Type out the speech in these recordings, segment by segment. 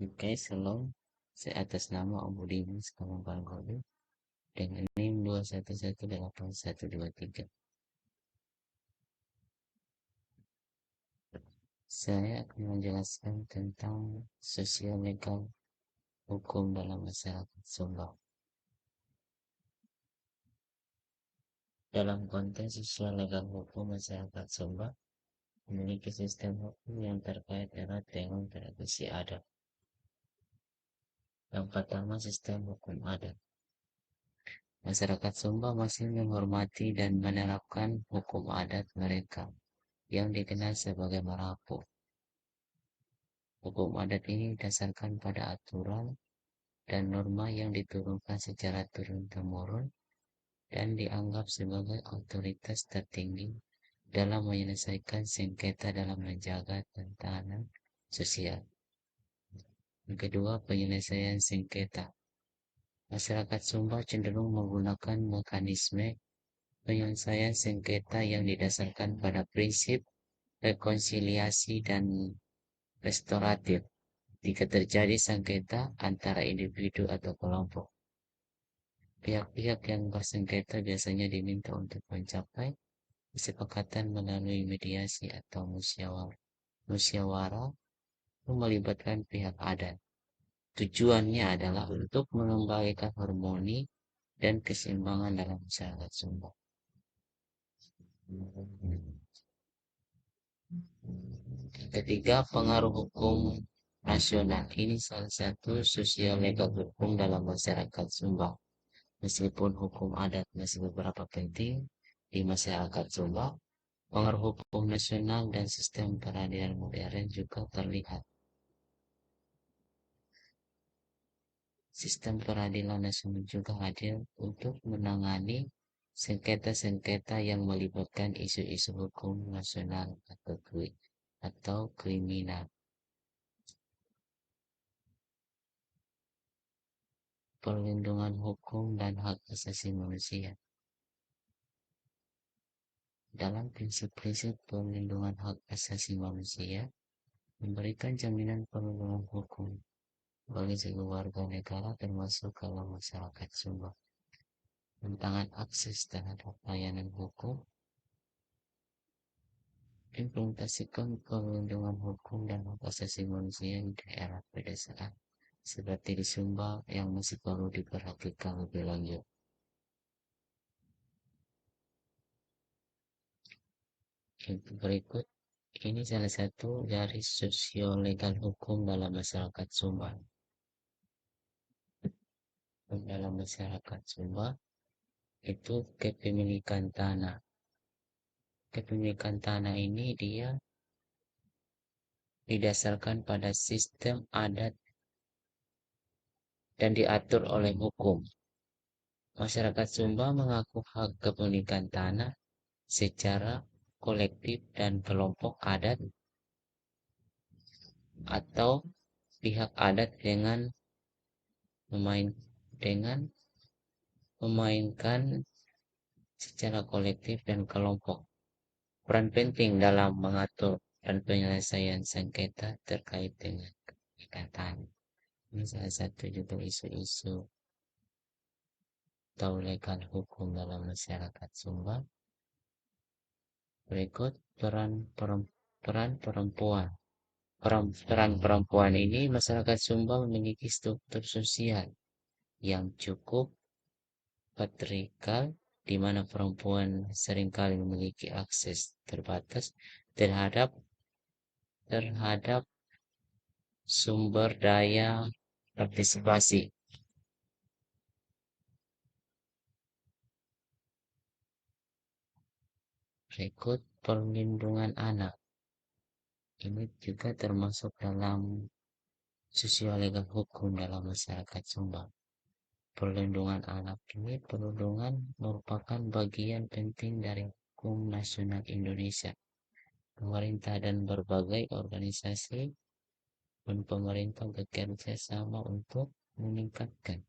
Oke, shalom. Saya atas nama Om Budiman Sekampung Pangkodo dengan NIM 2118123. Saya akan menjelaskan tentang sosial legal hukum dalam masyarakat Sumba. Dalam konteks sosial legal hukum masyarakat Sumba memiliki sistem hukum yang terkait erat dengan tradisi adat. Yang pertama, sistem hukum adat. Masyarakat Sumba masih menghormati dan menerapkan hukum adat mereka yang dikenal sebagai Marapo. Hukum adat ini didasarkan pada aturan dan norma yang diturunkan secara turun-temurun dan dianggap sebagai otoritas tertinggi dalam menyelesaikan sengketa dalam menjaga tatanan sosial. Yang kedua, penyelesaian sengketa. Masyarakat Sumba cenderung menggunakan mekanisme penyelesaian sengketa yang didasarkan pada prinsip rekonsiliasi dan restoratif. Jika terjadi sengketa antara individu atau kelompok, pihak-pihak yang bersengketa biasanya diminta untuk mencapai kesepakatan melalui mediasi atau musyawarah yang melibatkan pihak adat. Tujuannya adalah untuk mengembalikan harmoni dan keseimbangan dalam masyarakat Sumba. Ketiga, pengaruh hukum nasional. Ini salah satu sosial legal hukum dalam masyarakat Sumba. Meskipun hukum adat masih beberapa penting di masyarakat Sumba, pengaruh hukum nasional dan sistem peradilan modern juga terlihat. Sistem peradilan nasional juga hadir untuk menangani sengketa-sengketa yang melibatkan isu-isu hukum nasional atau kriminal. Perlindungan hukum dan hak asasi manusia. Dalam prinsip-prinsip perlindungan hak asasi manusia, memberikan jaminan perlindungan hukum bagi seluruh warga negara termasuk kalau masyarakat Sumba. Tentang akses terhadap layanan hukum, implementasikan perlindungan hukum dan hak asasi manusia di daerah pedesaan seperti di Sumba yang masih perlu diperhatikan lebih lanjut. Berikut ini salah satu dari sosio-legal hukum dalam masyarakat Sumba. Dalam masyarakat Sumba itu kepemilikan tanah. Kepemilikan tanah ini dia didasarkan pada sistem adat dan diatur oleh hukum. Masyarakat Sumba mengaku hak kepemilikan tanah secara kolektif dan kelompok adat atau pihak adat memainkan secara kolektif dan kelompok peran penting dalam mengatur dan penyelesaian sengketa terkait dengan kepemilikan tanah. Ini salah satu juga isu-isu atau legal hukum dalam masyarakat Sumba. Berikut peran perempuan. Peran perempuan ini masyarakat Sumba memiliki struktur sosial yang cukup patriarkal di mana perempuan seringkali memiliki akses terbatas terhadap sumber daya partisipasi. Berikut perlindungan anak. Ini juga termasuk dalam sosial legal hukum dalam masyarakat Sumba. Perlindungan anak ini merupakan bagian penting dari hukum nasional Indonesia. Pemerintah dan berbagai organisasi dan pemerintah bekerja sama untuk meningkatkan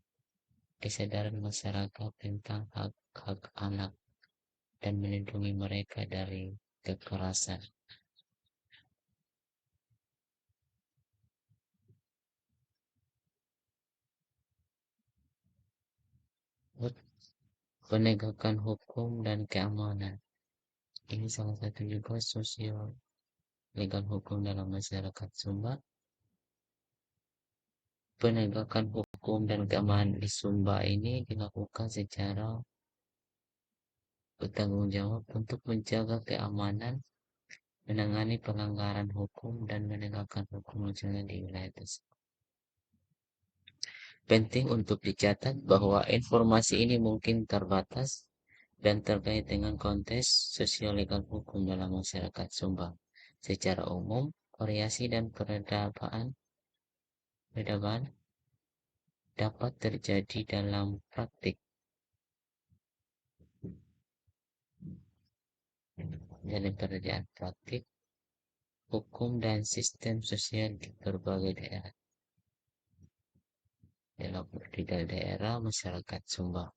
kesadaran masyarakat tentang hak-hak anak dan melindungi mereka dari kekerasan. Penegakan hukum dan keamanan. Ini salah satu juga sosial legal hukum dalam masyarakat Sumba. Penegakan hukum dan keamanan di Sumba ini dilakukan secara bertanggung jawab untuk menjaga keamanan, menangani pelanggaran hukum, dan menegakkan hukum nasional di wilayah tersebut. Penting untuk dicatat bahwa informasi ini mungkin terbatas dan terkait dengan konteks sosial-legal hukum dalam masyarakat Sumba. Secara umum, variasi dan peradaban dapat terjadi dalam praktik dalam pekerjaan praktik hukum dan sistem sosial di berbagai daerah dalam berbagai daerah masyarakat Sumba.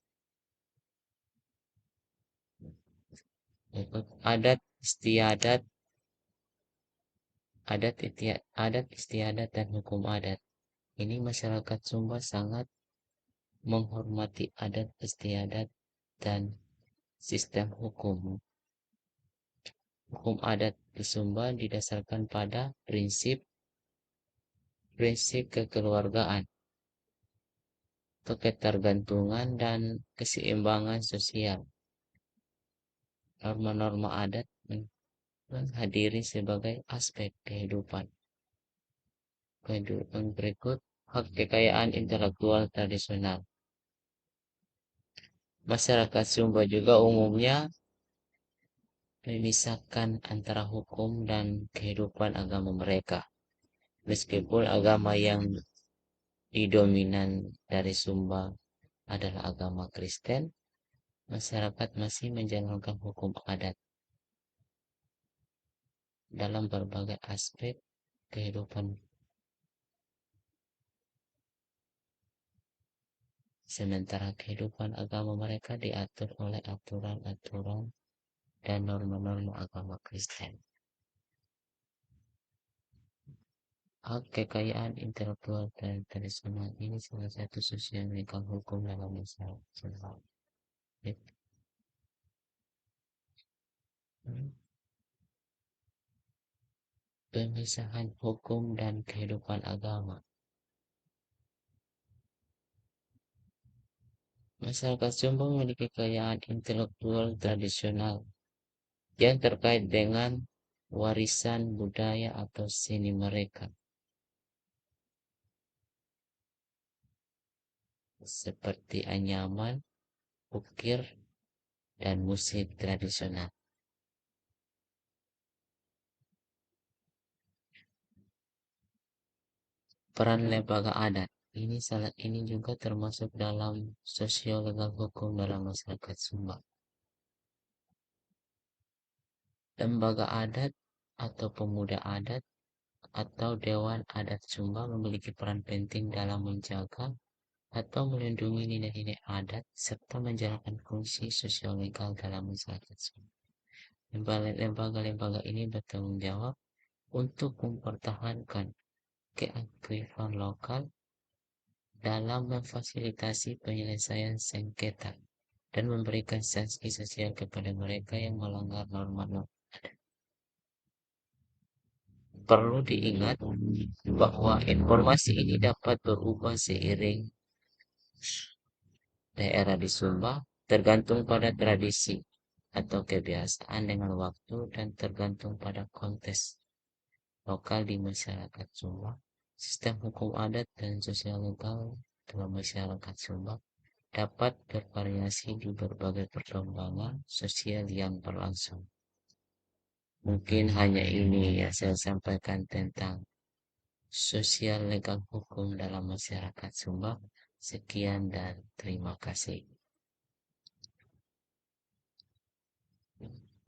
Adat istiadat, adat istiadat dan hukum adat. Ini masyarakat Sumba sangat menghormati adat istiadat dan sistem hukum. Hukum adat di Sumba didasarkan pada prinsip kekeluargaan, ketergantungan, dan keseimbangan sosial. Norma-norma adat menghadiri sebagai aspek kehidupan berikut. Hak kekayaan intelektual tradisional. Masyarakat Sumba juga umumnya memisahkan antara hukum dan kehidupan agama mereka. Meskipun agama yang didominan dari Sumba adalah agama Kristen, masyarakat masih menjalankan hukum adat dalam berbagai aspek kehidupan. Sementara kehidupan agama mereka diatur oleh aturan-aturan dan norma-norma agama Kristen. Hak kekayaan intelektual dan tradisional ini salah satu sosial legal hukum dalam masyarakat. Pemisahan hukum dan kehidupan agama. Masyarakat Sumba memiliki kekayaan intelektual tradisional yang terkait dengan warisan budaya atau seni mereka, seperti anyaman, ukir, dan musik tradisional. Peran lembaga adat ini juga termasuk dalam sosio-legal hukum dalam masyarakat Sumba. Lembaga adat atau pemuda adat atau Dewan Adat Sumba memiliki peran penting dalam menjaga atau melindungi nilai-nilai adat serta menjalankan fungsi sosial legal dalam masyarakat Sumba. Lembaga-lembaga ini bertanggung jawab untuk mempertahankan kearifan lokal dalam memfasilitasi penyelesaian sengketa dan memberikan sanksi sosial kepada mereka yang melanggar norma-norma. Perlu diingat bahwa informasi ini dapat berubah seiring daerah di Sumba, tergantung pada tradisi atau kebiasaan dengan waktu dan tergantung pada konteks lokal di masyarakat Sumba. Sistem hukum adat dan sosial legal dalam masyarakat Sumba dapat bervariasi di berbagai perkembangan sosial yang berlangsung. Mungkin hanya ini yang saya sampaikan tentang sosial legal hukum dalam masyarakat Sumba. Sekian dan terima kasih.